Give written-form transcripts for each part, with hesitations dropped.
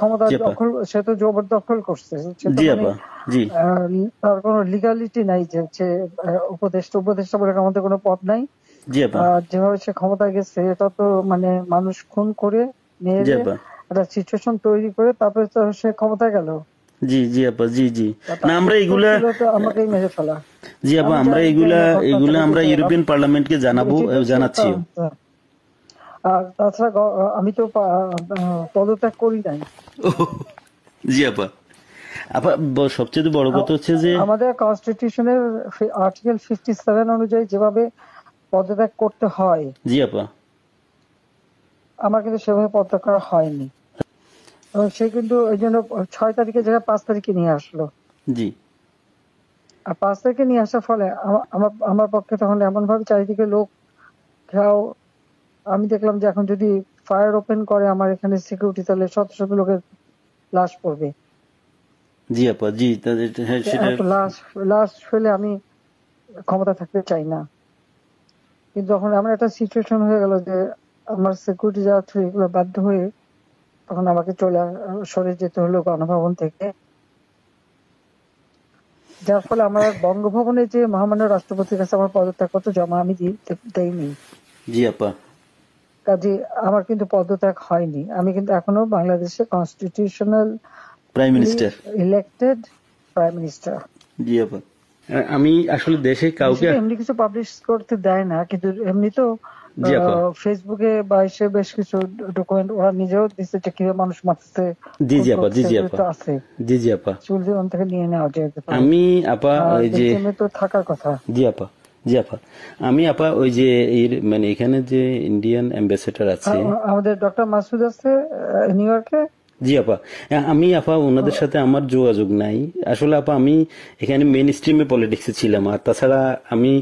ক্ষমতা জি আপা দখল, সে তো জবরদখল করছে, সে তো জি মানে আপা জি তার কোনো লিগালিটি নাই যে হচ্ছে উপদেষ্টা বলে আমাদের কোনো পদ নাই। জি আপা যেভাবে সে ক্ষমতায় গেছে এটা তো মানে মানুষ খুন করে জি মেরে আপা একটা সিচুয়েশন তৈরি করে তারপরে তো সে ক্ষমতায় গেল। জি জি আপা জি জি না তার আমরা উত্তর এগুলা ছিল তো আমাকেই মেরে ফেলা। জি আপা আমি আমরা জানি জানি এগুলা না ঘটনাটা এগুলা আমরা ঘটেছে ইউরোপিয়ান পার্লামেন্টকে জানাবো এটি তো জানাচ্ছিও। আর তাছাড়া আমি তো পদত্যাগ করি নাই। জি আপা আপা সবচেয়ে বড় কথা হচ্ছে যে আমাদের কনস্টিটিউশনের আর্টিকেল 57 অনুযায়ী যেভাবে পদত্যাগ করতে হয় জি আপা আমার কিন্তু সেভাবে পদত্যাগ করা হয়নি, এবং সে কিন্তু ওই জন্য 6 তারিখে জায়গায় 5 তারিখে নিয়ে আসলো। জি আর 5 তারিখে নিয়ে আসার ফলে আমার আমার পক্ষে তখন এমন ভাবে চারিদিকে লোক ঘেরাও, আমি দেখলাম যে এখন যদি ফায়ার ওপেন করে আমার এখানে সিকিউরিটি, তাহলে শত শত লোকের লাশ পড়বে। জি আপা জি তাদের হ্যাঁ সেটা এত লাশ ফেলে আমি ক্ষমতা থাকতে চাই না। কিন্তু যখন আমার একটা সিচুয়েশন হয়ে গেল যে আমার সিকিউরিটি যাওয়া ছিল, এগুলো বাধ্য হয়ে তখন আমাকে সরে যেতে হলো গণভবন থেকে, যার ফলে আমার বঙ্গভবনে যে মহামান্য রাষ্ট্রপতির কাছে আমার পদত্যাগপত্র জমা আমি দেইনি। জি আপা কাজে আমার কিন্তু পদত্যাগ হয়নি, আমি কিন্তু এখনো বাংলাদেশের constitutional prime minister elected prime minister. জি আপা আমি আসলে দেশে কাউকে এমনি কিছু পাবলিশ করতে দেয় না, কিন্তু এমনি তো জি আপা ফেসবুকে বা এসে বেশ কিছু ডকুমেন্ট ওরা নিজেও দিচ্ছে যে কিভাবে মানুষ মারছে, জি জি আপা জি জি আপা তো আছে, জি জি আপা চুলজন থেকে নিয়ে নেওয়া যেতে পারে। আমি আপা ওই যে বেলজিয়ামে তো থাকার কথা। জি আপা জি আপা আমি আপা ওই যে এর মানে এখানে যে ইন্ডিয়ান অ্যাম্বাসেডর আছে আমাদের ডক্টর মাসুদ আছে নিউ ইয়র্কে। জি আপা আমি আপা ওনাদের সাথে আমার যোগাযোগ নাই আসলে আপা আমি এখানে মেইন স্ট্রিমে পলিটিক্সে ছিলাম আর তাছাড়া আমি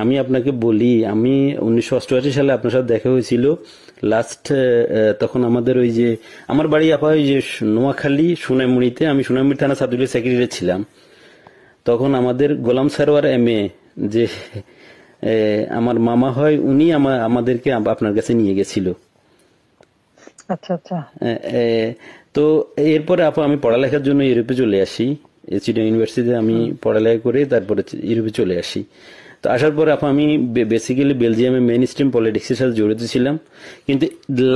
আমি আপনাকে বলি আমি 1988 সালে আপনার সাথে দেখা হয়েছিল লাস্ট তখন আমাদের ওই যে আমার বাড়ি আপা ওই যে নোয়াখালী সোনাইমুড়িতে আমি সোনাইমুড়ি থানা ছাত্রলীগের সেক্রেটারি ছিলাম তখন আমাদের গোলাম সারোয়ার এমএ যে আমার মামা হয় উনি আমাদেরকে আপনার কাছে নিয়ে গেছিল। আচ্ছা আচ্ছা তো এরপরে আপা আমি পড়ালেখার জন্য ইউরোপে চলে আসি চিটাগাং ইউনিভার্সিটিতে আমি পড়ালেখা করে তারপরে ইউরোপে চলে আসি। তো আসার পরে আপা আমি বেসিক্যালি বেলজিয়ামে মেইন স্ট্রিম পলিটিক্সের সাথে জড়িত ছিলাম কিন্তু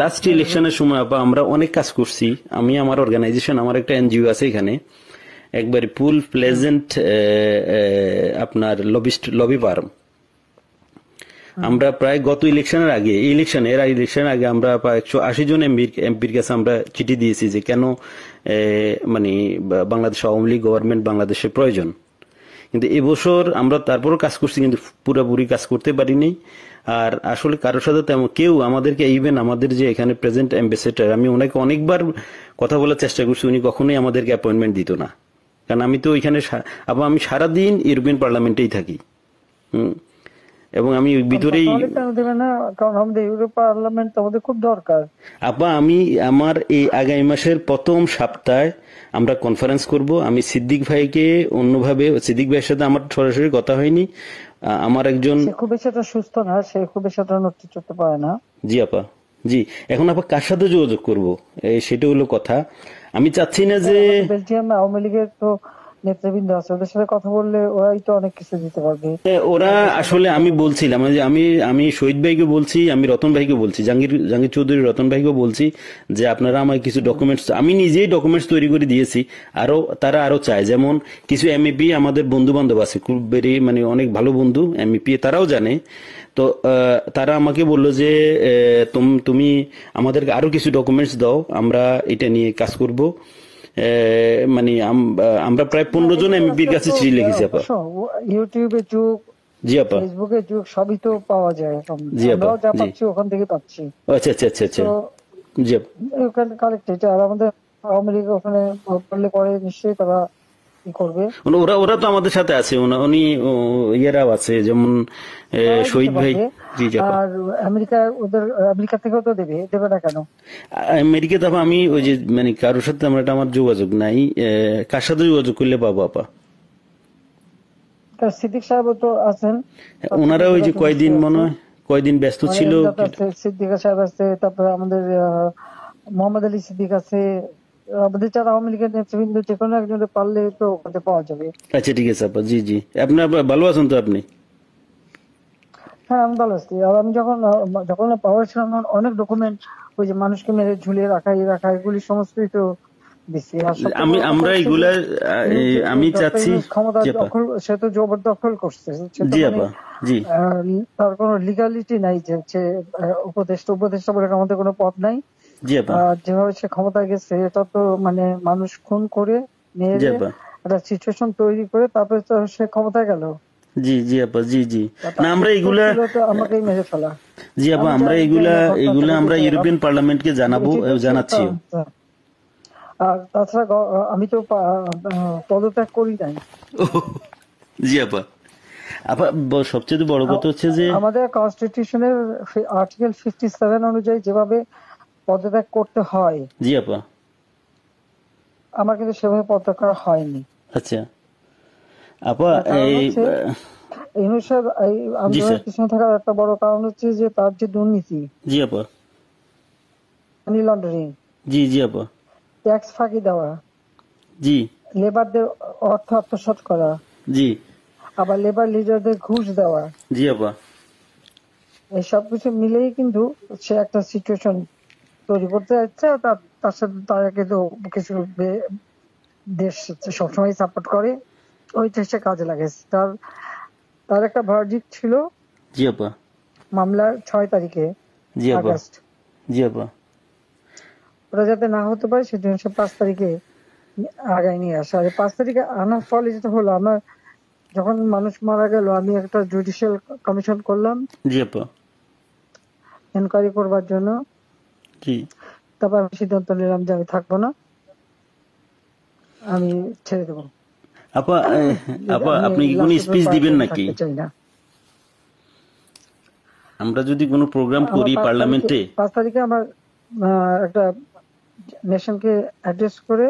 লাস্ট ইলেকশনের সময় আপা আমরা অনেক কাজ করছি আমি আমার অর্গানাইজেশন আমার একটা এনজিও আছে এখানে একবারে ফুল প্লেজেন্ট আপনার লবি ফার্ম আমরা প্রায় গত ইলেকশনের আগে এর ইলেকশনের আগে আমরা প্রায় 180 জন এমপির কাছে আমরা চিঠি দিয়েছি যে কেন মানে বাংলাদেশ আওয়ামী লীগ গভর্নমেন্ট বাংলাদেশের প্রয়োজন কিন্তু এবছর আমরা তারপরও কাজ করছি কিন্তু পুরোপুরি কাজ করতে পারিনি আর আসলে কারোর সাথে তেমন কেউ আমাদেরকে ইভেন আমাদের যে এখানে প্রেজেন্ট অ্যাম্বাসেডর আমি ওনাকে অনেকবার কথা বলার চেষ্টা করছি উনি কখনোই আমাদেরকে অ্যাপয়েন্টমেন্ট দিত না কারণ আমি তো ওইখানে আমি সারাদিন ইউরোপিয়ান পার্লামেন্টেই থাকি এবং আমি ভিতরেই কারণ আমাদের ইউরোপ পার্লামেন্ট আমাদের খুব দরকার। আপা আমি আমার এই আগামী মাসের প্রথম সপ্তাহে আমরা কনফারেন্স করব আমি সিদ্দিক ভাইকে অন্যভাবে সিদ্দিক ভাইয়ের সাথে আমার সরাসরি কথা হয়নি আমার একজন খুব বেশি একটা সুস্থ না সে খুব বেশি একটা নড়তে চড়তে পারে না। জি আপা জি এখন আপা কার সাথে যোগাযোগ করবো সেটা হলো কথা আমি চাচ্ছি না যে বেলজিয়াম আওয়ামী লীগের তো নেতৃবৃন্দ আছে ওদের সাথে কথা বললে ওরাই তো অনেক কিছু দিতে পারবে। ওরা আসলে আমি বলছিলাম যে আমি শহীদ ভাইকে বলছি আমি রতন ভাইকে বলছি জাহাঙ্গীর চৌধুরী রতন ভাইকে বলছি যে আপনারা আমার কিছু ডকুমেন্টস আমি নিজেই ডকুমেন্টস তৈরি করে দিয়েছি তারা আরো চায় যেমন কিছু এমইপি আমাদের বন্ধু বান্ধব আছে খুব মানে অনেক ভালো বন্ধু এমইপি তারাও জানে তো তারা আমাকে বললো যে তুমি আমাদেরকে আরো কিছু ডকুমেন্টস দাও আমরা এটা নিয়ে কাজ করব মানে আমরা প্রায় 15 জন এমপির কাছে চিঠি লিখেছি আপা ইউটিউবে যুগ জি আপা ফেসবুকে যুগ সবই তো পাওয়া যায় জি আপা যা পাচ্ছি ওখান থেকে পাচ্ছি আচ্ছা আচ্ছা আচ্ছা আচ্ছা জি ওখানে কালেক্টেড আর আমাদের আওয়ামী লীগ ওখানে করলে পরে নিশ্চয়ই তারা করবে ওরা তো আমাদের সাথে আছে উনি ইয়েরাও আছে যেমন শহীদ ভাই আর আমেরিকা থেকেও তো দেবে না কেন আমেরিকা তো আমি ওই যে মানে কারোর সাথে আমার যোগাযোগ নাই কার সাথে যোগাযোগ করলে পাবো আপা সিদ্দিক সাহেব তো আছেন ওনারা ওই যে কয়দিন ব্যস্ত ছিল সিদ্দিক সাহেব আছে তারপরে আমাদের মোহাম্মদ আলী সিদ্দিক আছে আমাদের যারা আওয়ামী লীগের নেতৃবৃন্দ যে কোনো একজনের পারলে তো ওখানে পাওয়া যাবে। আচ্ছা ঠিক আছে আপা, জি জি। আপনার ভালো আছেন তো আপনি? হ্যাঁ আমি ভালো আছি। আর আমি যখন পাওয়ার ছিলাম তখন অনেক ডকুমেন্ট, ওই যে মানুষকে মেরে ঝুলিয়ে রাখা এই রাখা এগুলি সমস্তই তো দিচ্ছি। আর সবচেয়ে বড় কথা আমরা হচ্ছে যে এগুলা আমি ডক্টর চাচ্ছি। ইউনূস ক্ষমতা জি আপা। দখল, সে তো জবরদখল করছে। সে তো জি মানে আপা। জি তার কোনো লিগালিটি নাই যে হচ্ছে উপদেষ্টা বলে আমাদের কোনো পদ নাই। জি আপা। যেভাবে সে ক্ষমতায় গেছে এটা তো মানে মানুষ খুন করে জি মেরে আপা। একটা সিচুয়েশন তৈরি করে তারপরে তো সে ক্ষমতায় গেল। জি জি আপা। জি জি। না তার আমরা উদ্দেশ্য এগুলা, ছিল তো আমাকেই মেরে ফেলা। জি আপা আমি আমরা জানি এগুলা না ঘটনাটা এগুলা আমরা বুঝেছে। ইউরোপিয়ান পার্লামেন্টকে জানাবো, এটি তো জানাচ্ছিও। আর তাছাড়া আমি তো পদত্যাগ করি নাই। জি আপা। আপা সবচেয়ে বড় কথা হচ্ছে যে, আমাদের কনস্টিটিউশনের আর্টিকেল 57 অনুযায়ী যেভাবে পদত্যাগ করতে হয় জি আপা। আমার কিন্তু সেভাবে পদত্যাগ করা হয়নি। আচ্ছা আপা তার কারণ এই হচ্ছে ইউনূস সাহেব এই জি আন্দোলনের স্যার। পিছনে থাকার একটা বড় কারণ হচ্ছে যে তার যে দুর্নীতি, জি আপা। মানি লন্ডারিং, জি জি আপা। ট্যাক্স ফাঁকি দেওয়া, জি লেবারদের অর্থ আত্মসাৎ করা, জি আবার লেবার লিডারদের ঘুষ দেওয়া, জি আপা। এই সবকিছু মিলেই কিন্তু সে একটা সিচুয়েশন তৈরি করতে যাচ্ছে। তার সাথে তারা কিন্তু কিছু দেশ সবসময় সাপোর্ট করে, ওইটা সে কাজে লাগাইছে। তার একটা ভার্ডিক্ট ছিল জি আপা। মামলার 6 তারিখে জি আপা। আগস্ট, জি আপা। ওরা যাতে না হতে পারে সেজন্য সে 5 তারিখে আগায় নিয়ে আসে। আর 5 তারিখে আনার ফলে যেটা হলো, আমার যখন মানুষ মারা গেল আমি একটা জুডিশিয়াল কমিশন করলাম জি আপা। এনকোয়ারি করবার জন্য। জি তারপর আমি সিদ্ধান্ত নিলাম যে আমি থাকবো না, আমি ছেড়ে দেবো। আপা। আপা আমি আপনি কি কোনো লাস্ট স্পিচ দিবেন পার্লামেন্টে নাকি? থাকতে চাই না। আমরা যদি কোনো প্রোগ্রাম আমার করি পার্লামেন্টে। 5 তারিখে আমার একটা নেশনকে অ্যাড্রেস করে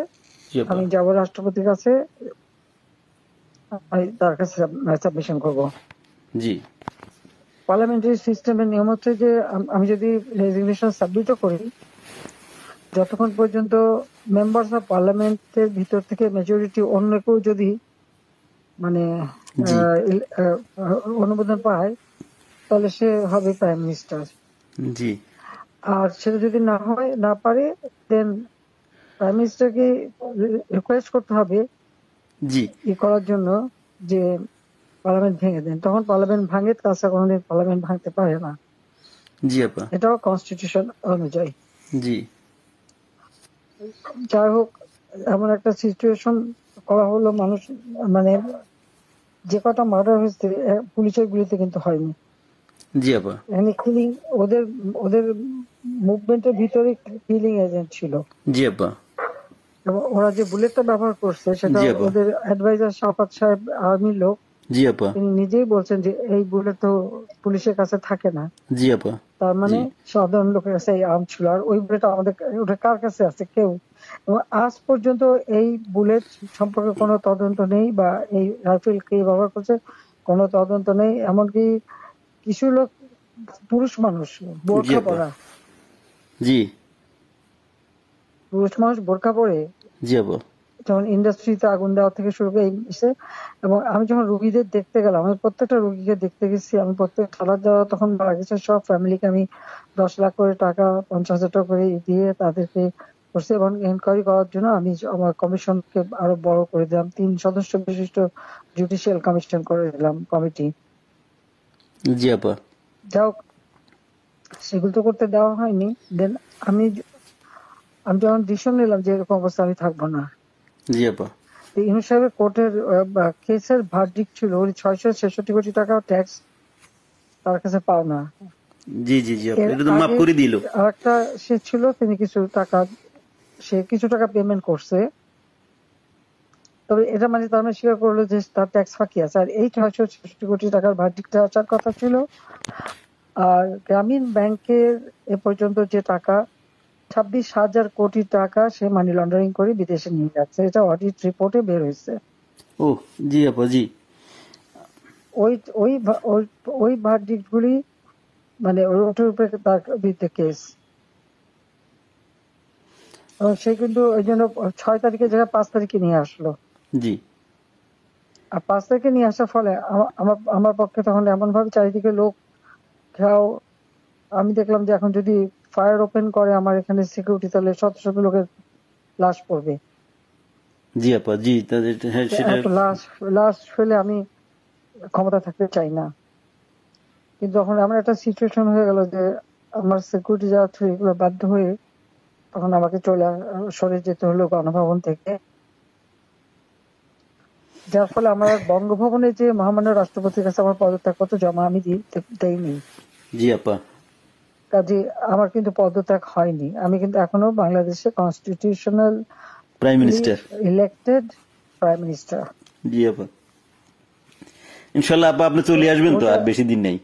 জি আপা। আমি যাব রাষ্ট্রপতির কাছে, আমি তার কাছে সাবমিশন করব। জি পার্লামেন্টারি সিস্টেমের নিয়ম হচ্ছে যে আমি যদি রেজিগনেশন সাবমিটও করি, যতক্ষণ পর্যন্ত মেম্বার্স অফ পার্লামেন্টের ভিতর থেকে মেজরিটি অন্য কেউ যদি মানে জি অনুমোদন পায় তাহলে সে হবে প্রাইম মিনিস্টার। জি আর সেটা যদি না পারে দেন প্রাইম মিনিস্টারকে রিকোয়েস্ট করতে হবে জি করার জন্য যে পার্লামেন্ট ভেঙে দেন। তখন পার্লামেন্ট ভাঙে, তাছাড়া কোনোদিন পার্লামেন্ট ভাঙতে পারে না। জি আপা। এটাও কনস্টিটিউশন অনুযায়ী। জি যাই হোক, এমন একটা সিচুয়েশন করা হলো, মানুষ মানে যে কটা মার্ডার হয়েছে পুলিশের গুলিতে কিন্তু হয়নি। জি আপা। এখানে কিলিং ওদের ওদের মুভমেন্টের ভিতরে কিলিং এজেন্ট ছিল। জি আপা। এবং ওরা যে বুলেটটা ব্যবহার করছে সেটা জি আপা। ওদের অ্যাডভাইজার শাফাত সাহেব আর্মির লোক, জি আপা। তিনি নিজেই বলছেন যে এই বুলেট তো পুলিশের কাছে থাকে না। জি আপা। তার মানে জি সাধারণ লোকের কাছে এই আর্ম ছিল। আর ওই বুলেট আমাদের ওটা কার কাছে আছে? কেউ। এবং আজ পর্যন্ত এই বুলেট সম্পর্কে কোনো তদন্ত নেই, বা এই রাইফেল কে ব্যবহার করছে কোনো তদন্ত নেই। এমনকি কিছু লোক, পুরুষ মানুষ জি বোরখা আপা। পরা, জি পুরুষ মানুষ বোরখা পরে জি আপা। যেমন ইন্ডাস্ট্রিতে আগুন দেওয়া থেকে শুরু করে এসে। এবং আমি যখন রুগীদের দেখতে গেলাম, আমি প্রত্যেকটা রুগীকে দেখতে গেছি, আমি প্রত্যেক খাবার যাওয়া তখন মারা গেছে সব ফ্যামিলিকে আমি 10 লাখ করে টাকা, 50,000 টাকা করে দিয়ে তাদেরকে করছি। এবং এনকোয়ারি করার জন্য আমি আমার কমিশনকে আরো বড় করে দিলাম, 3 সদস্য বিশিষ্ট জুডিশিয়াল কমিশন করে দিলাম কমিটি। জি আপা। যাই হোক, সেগুলো তো করতে দেওয়া হয়নি। দেন আমি আমি যখন ডিসিশন নিলাম যে এরকম অবস্থা আমি থাকবো না, জি আপা। ইউনূস সাহেবের কোর্টের কেসের ভার্ডিক্ট ছিল ওই 666 কোটি টাকা ট্যাক্স তার কাছে পাওনা। জি জি জি আপা, এর এটা তো মাফ আগে করে দিল। আরেকটা সে ছিল, তিনি কিছু টাকা পেমেন্ট করছে। তবে এটা মানে তার মানে স্বীকার করলো যে তার ট্যাক্স ফাঁকি আছে। আর এই 666 কোটি টাকার ভার্ডিক্টটা আসার কথা ছিল। আর গ্রামীণ ব্যাংকের এ পর্যন্ত যে টাকা 26,000 কোটি টাকা সে মানি লন্ডারিং করে বিদেশে নিয়ে যাচ্ছে, এটা অডিট রিপোর্টে বের হয়েছে। ও জি আপা। জি ওই ওই ওই ভার্ডিক্ট গুলি মানে ওটার উপরে তার বিরুদ্ধে কেস। এবং সে কিন্তু ওই জন্য 6 তারিখের জায়গায় 5 তারিখে নিয়ে আসলো। জি আর 5 তারিখে নিয়ে আসার ফলে আমার আমার পক্ষে তখন এমন ভাবে চারিদিকে লোক ঘেরাও। আমি দেখলাম যে এখন যদি ফায়ার ওপেন করে আমার এখানে সিকিউরিটি, তাহলে শত শত লোকের লাশ পড়বে। জি আপা, জি তাদের হ্যাঁ সেটা। এত লাশ লাশ ফেলে আমি ক্ষমতা থাকতে চাই না। কিন্তু যখন এমন একটা সিচুয়েশন হয়ে গেল যে আমার সিকিউরিটি যাওয়ার থ্রু এগুলো বাধ্য হয়ে তখন আমাকে সরে যেতে হলো গণভবন থেকে। যার ফলে আমার বঙ্গভবনে যে মহামান্য রাষ্ট্রপতির কাছে আমার পদত্যাগপত্র জমা আমি দেইনি। জি আপা, কাজে আমার কিন্তু পদত্যাগ হয়নি। আমি কিন্তু এখনো বাংলাদেশের constitutional prime minister. Elected prime minister. জি আপা, ইনশাল্লাহ আপা আপনি চলে আসবেন তো, আর বেশি দিন নেই।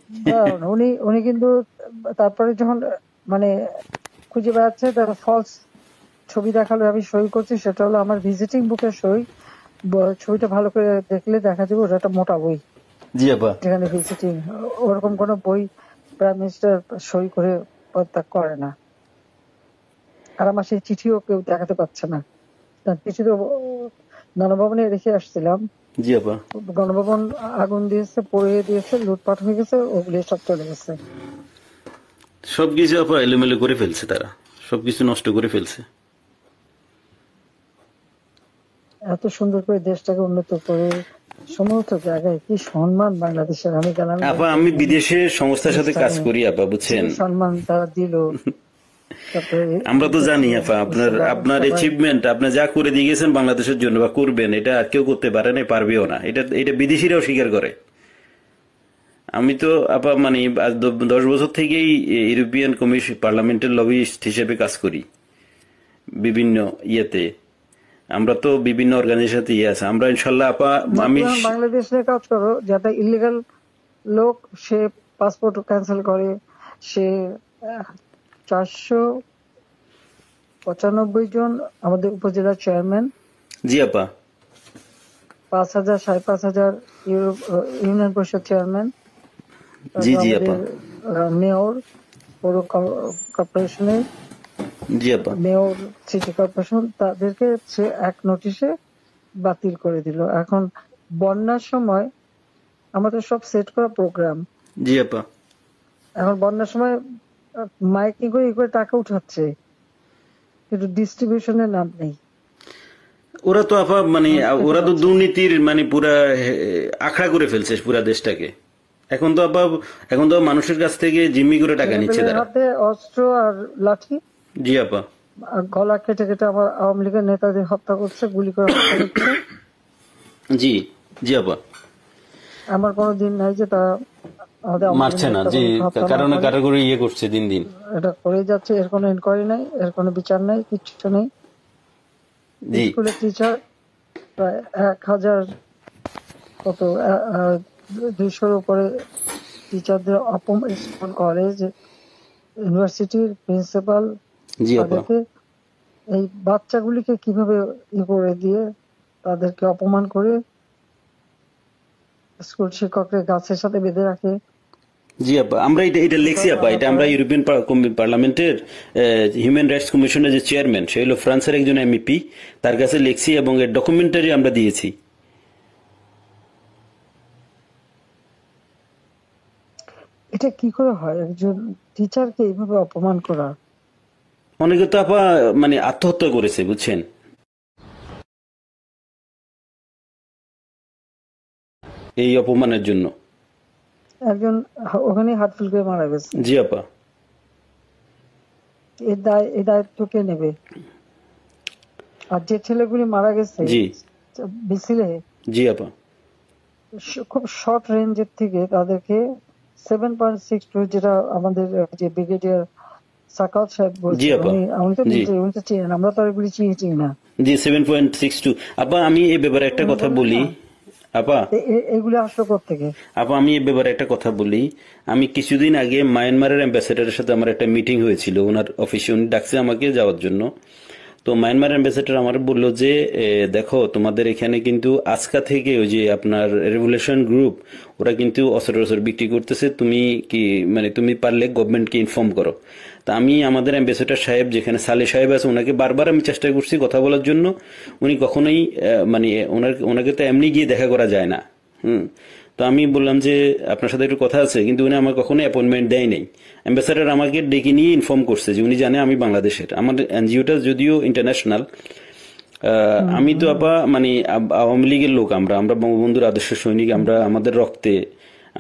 উনি কিন্তু তারপরে যখন মানে খুঁজে বেড়াচ্ছে, তার ফলস ছবি দেখালো, আমি সই করছি, সেটা হলো আমার ভিজিটিং বুকের সই। ছবিটা ভালো করে দেখলে দেখা যাবে ওটা একটা মোটা বই, জি আপা, যেখানে ভিজিটিং ওরকম কোন বই প্রাইম মিনিস্টার সই করে পদত্যাগ করে না। আর আমার সেই চিঠিও কেউ দেখাতে পারছে না। তার চিঠি তো গণভবনে রেখে আসছিলাম। জি আপা, গণভবন আগুন দিয়েছে, পড়িয়ে দিয়েছে, লুটপাট হয়ে গেছে, ওগুলি সব চলে গেছে। সবকিছু আপা এলোমেলো করে ফেলছে, তারা সবকিছু নষ্ট করে ফেলছে। এত সুন্দর করে দেশটাকে উন্নত করে সমস্ত জায়গায় কি সম্মান বাংলাদেশের। আমি গেলাম আপা, আমি বিদেশের সংস্থার সাথে কাজ করি আপা, বুঝছেন, সম্মান তারা দিল। আমরা তো জানি আপা আপনার অ্যাচিভমেন্ট, আপনি যা করে দিয়ে গেছেন বাংলাদেশের জন্য বা করবেন, এটা আর কেউ করতে পারে না, পারবেও না। এটা বিদেশিরাও স্বীকার করে। আমি তো আপা মানে 10 বছর থেকেই ইউরোপিয়ান কমিশন পার্লামেন্টের লবিস্ট হিসেবে কাজ করি বিভিন্ন ইয়েতে। আমরা তো বিভিন্ন অর্গানাইজেশনে আছে। আমরা ইনশাল্লাহ আপা, আমি বাংলাদেশে কাজ করো, যাতে ইলিগাল লোক সে পাসপোর্ট ক্যান্সেল করে, সে 495 জন আমাদের উপজেলা চেয়ারম্যান, জি আপা, 5,000 5,500 ইউনিয়ন পরিষদ চেয়ারম্যান, জি জি আপা, মেয়র পৌর কর্পোরেশনের জি আপা, মেয়র, সিটি কর্পোরেশন, তাদেরকে সে এক নোটিশে বাতিল করে দিল। এখন বন্যার সময় আমাদের সব সেট করা প্রোগ্রাম, জি আপা, এখন বন্যার সময় মাইকিং করে টাকা উঠাচ্ছে, কিন্তু ডিস্ট্রিবিউশনের নাম নেই। ওরা তো আপা মানে ওরা তো দুর্নীতির মানে পুরা আখড়া করে ফেলছে পুরা দেশটাকে। এখন তো মানুষের কাছ থেকে জিম্মি করে টাকা নিচ্ছে তারা। হাতে অস্ত্র আর লাঠি, জি আপা, আর গলা কেটে কেটে আমার আওয়ামী লীগের নেতাদের হত্যা করছে, গুলি করে হত্যা করছে। জি জি আপা, আমার কোনো দিন নাই যে তারা মারছে না, জি কারণে কারো ইয়ে করছে দিন দিন, এটা করে যাচ্ছে। এর কোনো ইনকোয়ারি নাই, এর কোনো বিচার নাই, কিচ্ছু নেই। স্কুলের টিচার প্রায় 1,000 কত 200-র উপরে টিচারদের অপমান, স্কুল কলেজ ইউনিভার্সিটির প্রিন্সিপাল তাদেরকে এই বাচ্চাগুলিকে কিভাবে করে দিয়ে তাদেরকে অপমান করে স্কুল শিক্ষকদের গাছের সাথে বেঁধে রাখে। জি আপা, আমরা এটা লিখছি আপা। এটা আমরা ইউরোপিয়ান পার্লামেন্টের হিউম্যান রাইটস কমিশনের যে চেয়ারম্যান, সে হলো ফ্রান্সের একজন এমপি, তার কাছে লিখছি এবং এর ডকুমেন্টারি আমরা দিয়েছি। এটা কি করে হয় একজন টিচারকে এইভাবে অপমান করা? অনেকে তো আপা মানে আত্মহত্যা করেছে, বুঝছেন, এই অপমানের জন্য। একজন ওখানে হার্টফেল করে মারা গেছে। জি আপা, এই দায়িত্ব কে নেবে? আর যে ছেলেগুলি মারা গেছে জি মিছিলে, জি আপা, খুব শর্ট রেঞ্জের থেকে তাদেরকে 7.62, যেটা আমাদের যে ব্রিগেডিয়ার সাকাত সাহেব বলছে, আমি তো চিনি না, আমরা তো এগুলি চিনি না। জি 7.62। আপা আমি এই ব্যাপারে একটা কথা বলি আপা, এগুলি আসলো কোত্থেকে? আপা আমি এই ব্যাপারে একটা কথা বলি। আমি কিছুদিন আগে মায়ানমারের অ্যাম্বাসেডারের সাথে আমার একটা মিটিং হয়েছিল, ওনার অফিসে, উনি ডাকছে আমাকে যাওয়ার জন্য। তো মায়ানমার অ্যাম্বাসেডার আমার বললো যে দেখো তোমাদের এখানে কিন্তু আজকা থেকে ওই যে আপনার রেভলিউশন গ্রুপ, ওরা কিন্তু অস্ত্র বিক্রি করতেছে, তুমি কি মানে তুমি পারলে গভর্নমেন্টকে ইনফর্ম করো। তা আমি আমাদের অ্যাম্বাসেডর সাহেব যেখানে সালে সাহেব আছে ওনাকে বারবার আমি চেষ্টা করছি কথা বলার জন্য, উনি কখনোই মানে ওনাকে তো এমনি গিয়ে দেখা করা যায় না। তো আমি বললাম যে আপনার সাথে একটু কথা আছে, কিন্তু উনি আমার কখনোই অ্যাপয়েন্টমেন্ট দেয় নাই। অ্যাম্বাসেডর আমাকে ডেকে নিয়ে ইনফর্ম করছে যে উনি জানে আমি বাংলাদেশের, আমার এনজিওটা যদিও ইন্টারন্যাশনাল। আমি তো আপা মানে আওয়ামী লীগের লোক, আমরা আমরা বঙ্গবন্ধুর আদর্শ সৈনিক, আমরা আমাদের রক্তে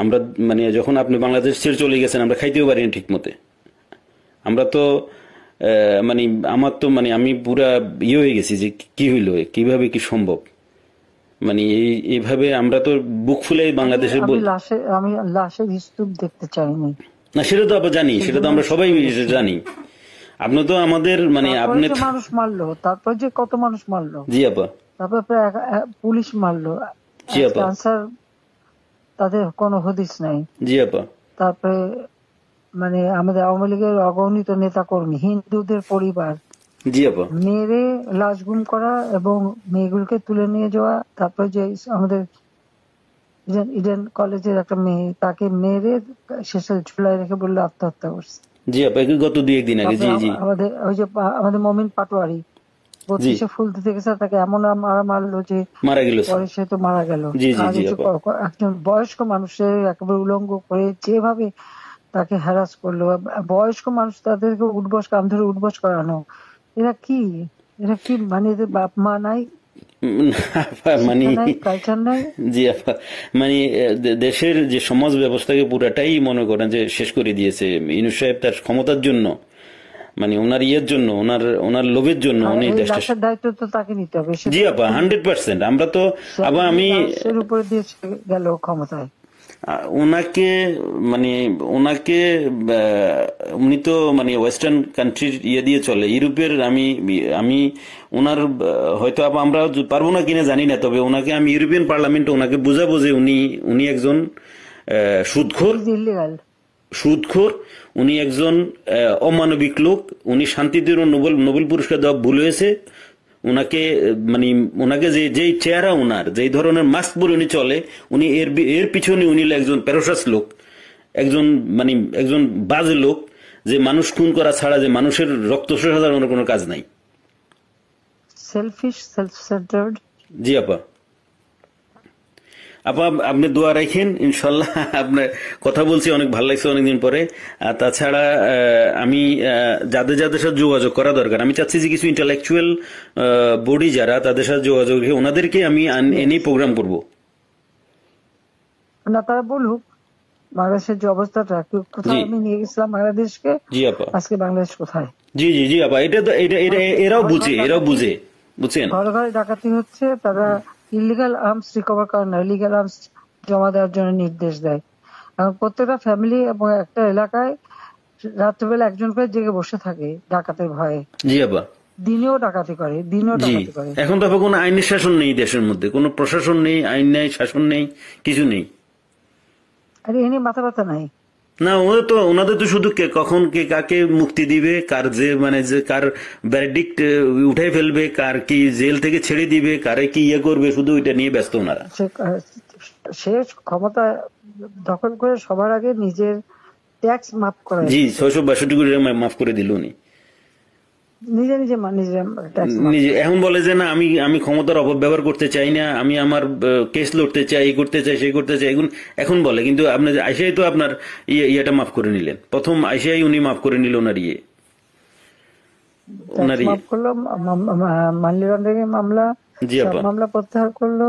আমরা মানে যখন আপনি বাংলাদেশ ছেড়ে চলে গেছেন আমরা খাইতেও পারিনি ঠিক মতে। আমরা তো মানে আমার তো মানে আমি পুরা ইয়ে হয়ে গেছি যে কি হইলো, কিভাবে কি সম্ভব, মানে এইভাবে আমরা তো বুক ফুলে বাংলাদেশের আমি লাশের স্তূপ দেখতে চাইনি। না সেটা তো আবার জানি, সেটা তো আমরা সবাই জানি। আপনি তো আমাদের মানে আপনি মানুষ মারলো, তারপর যে কত মানুষ মারলো। জি আপা। তারপর পুলিশ মারলো। জি আপা। আনসার তাদের কোনো হদিস নাই। জি আপা। তারপরে মানে আমাদের আওয়ামী লীগের অগণিত নেতা কর্মী, হিন্দুদের পরিবার জি আপা মেরে লাশ গুম করা এবং মেয়েগুলোকে তুলে নিয়ে যাওয়া। তারপরে যে আমাদের ইডেন কলেজের একটা মেয়ে, তাকে মেরে শেষে ঝুলাই রেখে বললো আত্মহত্যা করছে। জি আপা গত 2-1 দিন আগে। জি জি। আমাদের ওই যে আমাদের মমিন পাটোয়ারি 32-এ ফুল দিতে গেছে, তাকে এমন মারলো যে মারা গেল, পরে সে তো মারা গেল। একজন বয়স্ক মানুষের একেবারে উলঙ্গ করে যেভাবে তাকে হ্যারাস করলো, বয়স্ক মানুষ তাদেরকে কান ধরে উঠবস করানো। এরা কি মানে এদের বাপ মা নাই, মানে কালচার নাই। জি আপা মানে দেশের যে সমাজ ব্যবস্থাকে পুরাটাই মনে করেন যে শেষ করে দিয়েছে ইউনূস সাহেব তার ক্ষমতার জন্য, মানে ওনার ইয়ের জন্য, ওনার লোভের জন্য উনি দেশটা দায়িত্ব তো তাকে নিতে হবে। জি আপা 100%। আমরা তো আবার আমি এর উপরে দিয়ে গেল ক্ষমতায় ওনাকে মানে ওনাকে উনি তো মানে ওয়েস্টার্ন কান্ট্রির ইয়ে দিয়ে চলে, ইউরোপের। আমি ওনার হয়তো আমরা পারবো না কিনা জানি না, তবে ওনাকে আমি ইউরোপিয়ান পার্লামেন্টে ওনাকে বুঝাবো যে উনি একজন সুদখোর, উনি একজন অমানবিক লোক, উনি শান্তিতে নোবেল পুরস্কার দেওয়া ভুল হয়েছে। ওনাকে যে চেহারা, ওনার যে ধরনের মাস্ক পরে উনি চলে, উনি এর পিছনে উনি একজন প্যারোসাস লোক, একজন বাজে লোক, যে মানুষ খুন করা ছাড়া, যে মানুষের রক্ত শোষা ছাড়া কোনো কাজ নাই। Shellfish, self centred. জি আপা। আপা আপনি দোয়া রাখেন, ইনশাল্লাহ। আপনার কথা বলছি অনেক ভালো লাগছে অনেকদিন পরে। আর তাছাড়া আমি যাদের সাথে যোগাযোগ করা দরকার, আমি চাচ্ছি যে কিছু ইন্টালেকচুয়াল বডি যারা, তাদের সাথে যোগাযোগ রেখে ওনাদেরকে আমি এনে প্রোগ্রাম করব। না তারা বলুক বাংলাদেশের যে অবস্থাটা, কোথায় আমি নিয়ে গেছিলাম বাংলাদেশকে, জি আপা, আজকে বাংলাদেশ কোথায়। জি জি জি আপা, এরাও বুঝে বুঝছেন। ঘরে ঘরে ডাকাতি হচ্ছে, তারা ইলিগাল আর্মস রিকভার করে না, ইলিগাল আর্মস জমা দেওয়ার জন্য নির্দেশ দেয়। এখন প্রত্যেকটা ফ্যামিলি এবং একটা এলাকায় রাত্রিবেলা একজন করে জেগে বসে থাকে ডাকাতের ভয়ে। জি আপা। দিনেও ডাকাতি করে। এখন তো কোনো আইনের শাসন নেই দেশের মধ্যে, কোনো প্রশাসন নেই, আইন নেই, শাসন নেই, কিছু নেই। আরে এনে মাথা ব্যথা নাই না, ওনাদের তো শুধু কখন কে কাকে মুক্তি দিবে, কার কার ভার্ডিক্ট উঠাই ফেলবে, কার কি জেল থেকে ছেড়ে দিবে, কারে কি ইয়ে করবে, শুধু ওইটা নিয়ে ব্যস্ত ওনারা। সে ক্ষমতা দখল করে সবার আগে নিজের ট্যাক্স মাফ করে। জি 662 কোটি টাকা মাফ করে দিল উনি নিজে এখন বলে যে না, আমি ক্ষমতার অপব্যবহার করতে চাই না, আমি আমার কেস লড়তে চাই, এই করতে চাই, সেই করতে চাই, এখন বলে। কিন্তু আপনার আইসিআই তো আপনার ইয়েটা মাফ করে নিলেন, প্রথম আইসিআই উনি মাফ করে নিল ওনার মাফ করলো, মানি লন্ডারিং মামলা, মামলা প্রত্যাহার করলো।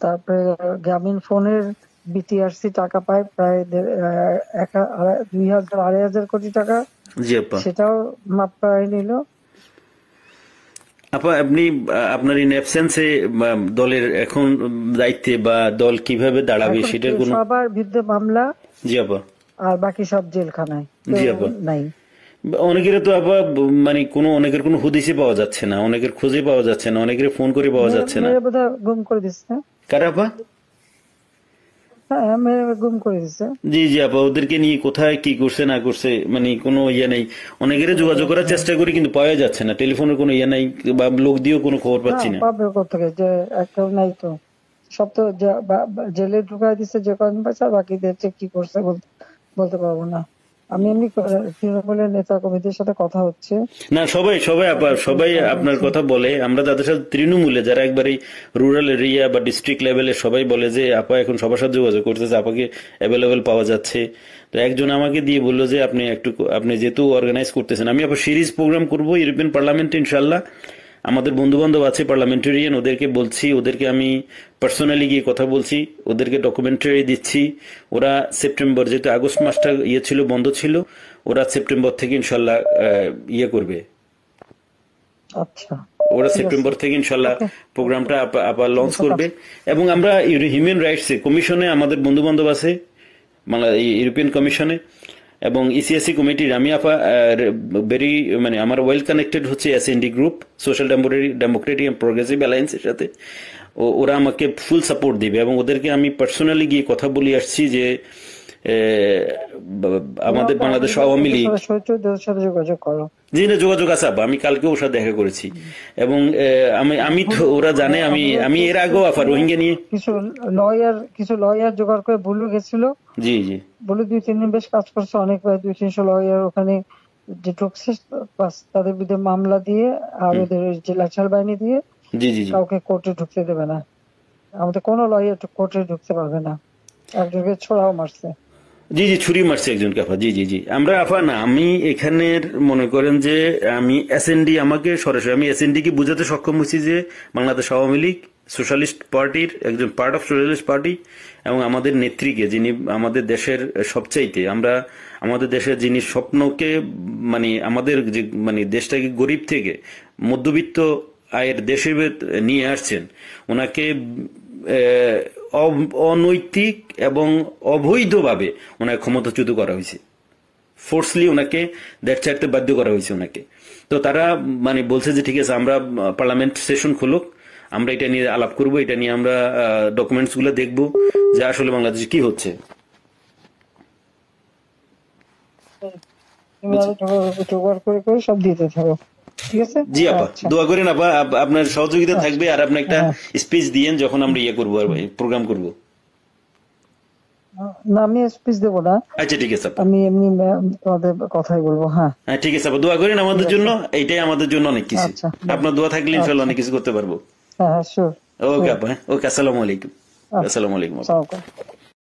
তারপরে গ্রামীণ ফোনের বিটিআরসি টাকা পায় প্রায় 2,000-2,500 কোটি টাকা, সেটাও মাফ করাই নিল। আপা আপনি আপনার ইন অ্যাবসেন্সে দলের এখন দায়িত্বে বা দল কিভাবে দাঁড়াবে সেটার কোনো সবার বিরুদ্ধে মামলা। জি আপা। আর বাকি সব জেলখানায়। জি আপা। নাই অনেকের তো আপা অনেকের কোনো হদিসে পাওয়া যাচ্ছে না, অনেকের খোঁজে পাওয়া যাচ্ছে না, অনেকের ফোন করে পাওয়া যাচ্ছে না। গুম করে দিচ্ছে। কারা আপা? গুম করে দিচ্ছে। জি জি আপা, ওদেরকে নিয়ে কোথায় কি করছে না করছে কোনো ইয়ে নেই। অনেকের যোগাযোগ করার চেষ্টা করি কিন্তু পাওয়া যাচ্ছে না, টেলিফোনের কোনো ইয়ে নাই, বা লোক দিয়েও কোনো খবর পাচ্ছি না। পাবে কোথেকে, যে একটা নাই তো, সব তো জেলে ঢুকাই দিচ্ছে যে কদিন পাচ্ছে, বাকিদের কি করছে বলতে পারবো না। আমি এমনি তৃণমূলের নেতা কর্মীদের সাথে কথা হচ্ছে। না, সবাই সবাই আপা সবাই আপনার কথা বলে। আমরা যাদের সাথে তৃণমূলে যারা একবারে রুরাল এরিয়া বা ডিস্ট্রিক্ট লেভেলে সবাই বলে যে আপা এখন সবার সাথে যোগাযোগ করতেছে, আপাকে অ্যাভেলেবেল পাওয়া যাচ্ছে। তো একজন আমাকে দিয়ে বললো যে আপনি যেহেতু অর্গানাইজ করতেছেন, আমি আবার সিরিজ প্রোগ্রাম করবো ইউরোপিয়ান পার্লামেন্টে ইনশাল্লাহ। আমাদের বন্ধু বান্ধব আছে পার্লামেন্টারিয়ান, ওদেরকে বলছি, ওদেরকে আমি পার্সোনালি গিয়ে কথা বলছি, ওদেরকে ডকুমেন্টারি দিচ্ছি। ওরা সেপ্টেম্বর, যেহেতু আগস্ট মাসটা ছিল, বন্ধ ছিল, ওরা সেপ্টেম্বর থেকে ইনশাল্লাহ করবে। আচ্ছা, ওরা ঠিক আছে, সেপ্টেম্বর থেকে ইনশাল্লাহ ওকে, প্রোগ্রামটা আবার লঞ্চ করবে। এবং আমরা হিউম্যান রাইটস কমিশনে আমাদের বন্ধু বান্ধব আছে, ইউরোপিয়ান কমিশনে এবং ইসিএসসি কমিটির আমি ভেরি আমার ওয়েল কানেক্টেড হচ্ছে SND group, social democratic and progressive অ্যালায়েন্সের সাথে। ওরা আমাকে ফুল সাপোর্ট দিবে এবং ওদেরকে আমি পার্সোনালি গিয়ে কথা বলে আসছি যে আমাদের বাংলাদেশ আওয়ামী লীগ সাথে যোগাযোগ করো। জি না, যোগাযোগ আছে আপা, আমি কালকে ওর সাথে দেখা করেছি এবং আমি তো ওরা জানে আমি এর আগেও রোহিঙ্গা নিয়ে কিছু লয়ার জোগাড় করে বুলু গেছিল। জি জি বুলু 2-3 দিন বেশ কাজ করছে, অনেক, প্রায় 200-300 লয়ার ওখানে যে ঢুকছে, তাদের বিরুদ্ধে মামলা দিয়ে আর ওদের যে লাঠিয়াল বাহিনী দিয়ে জি জি জি কাউকে কোর্টে ঢুকতে দেবে না। আমাদের কোনো লয়ার কোর্টে ঢুকতে পারবে না। একজনকে ছোড়াও মারছে। জি জি ছুরি মারছে একজনকে আপা। জি জি জি আমরা আপা না, আমি এখানের মনে করেন যে আমি এসএনডি, আমাকে সরাসরি আমি এসএনডি কে বুঝাতে সক্ষম হয়েছি যে বাংলাদেশ আওয়ামী লীগ সোশ্যালিস্ট পার্টির একজন পার্ট অফ সোশ্যালিস্ট পার্টি এবং আমাদের নেত্রীকে, যিনি আমাদের দেশের সবচাইতে আমাদের দেশের যিনি স্বপ্নকে আমাদের যে দেশটাকে গরিব থেকে মধ্যবিত্ত আয়ের দেশে নিয়ে আসছেন, ওনাকে অনৈতিক এবং অবৈধভাবে ওনাকে ক্ষমতাচ্যুত করা হয়েছে। ফোর্সলি ওনাকে দেশ ছাড়তে বাধ্য করা হয়েছে ওনাকে। তো তারা বলছে যে ঠিক আছে, আমরা পার্লামেন্ট সেশন খুলুক, আমরা এটা নিয়ে আলাপ করব, এটা নিয়ে আমরা ডকুমেন্টস গুলো দেখবো যে আসলে বাংলাদেশে কি হচ্ছে। জোগাড় করে সব দিতে থাকো, ঠিক আছে? জি আপা, দোয়া করেন আপা, আপনার সহযোগিতা থাকবে। আর আপনি একটা স্পিচ দিয়েন যখন আমরা করবো, প্রোগ্রাম করবো। না, আমি স্পিচ দেবো না। আচ্ছা ঠিক আছে, আমি এমনি তোমাদের কথাই বলবো। হ্যাঁ ঠিক আছে আপা, দোয়া করেন আমাদের জন্য, এইটাই আমাদের জন্য অনেক কিছু। আপনার দোয়া থাকলে ইনশাআল্লাহ অনেক কিছু করতে পারবো। হ্যাঁ, শিওর। ওকে আপা, ওকে, আসসালামু আলাইকুম। আসসালামু আলাইকুম।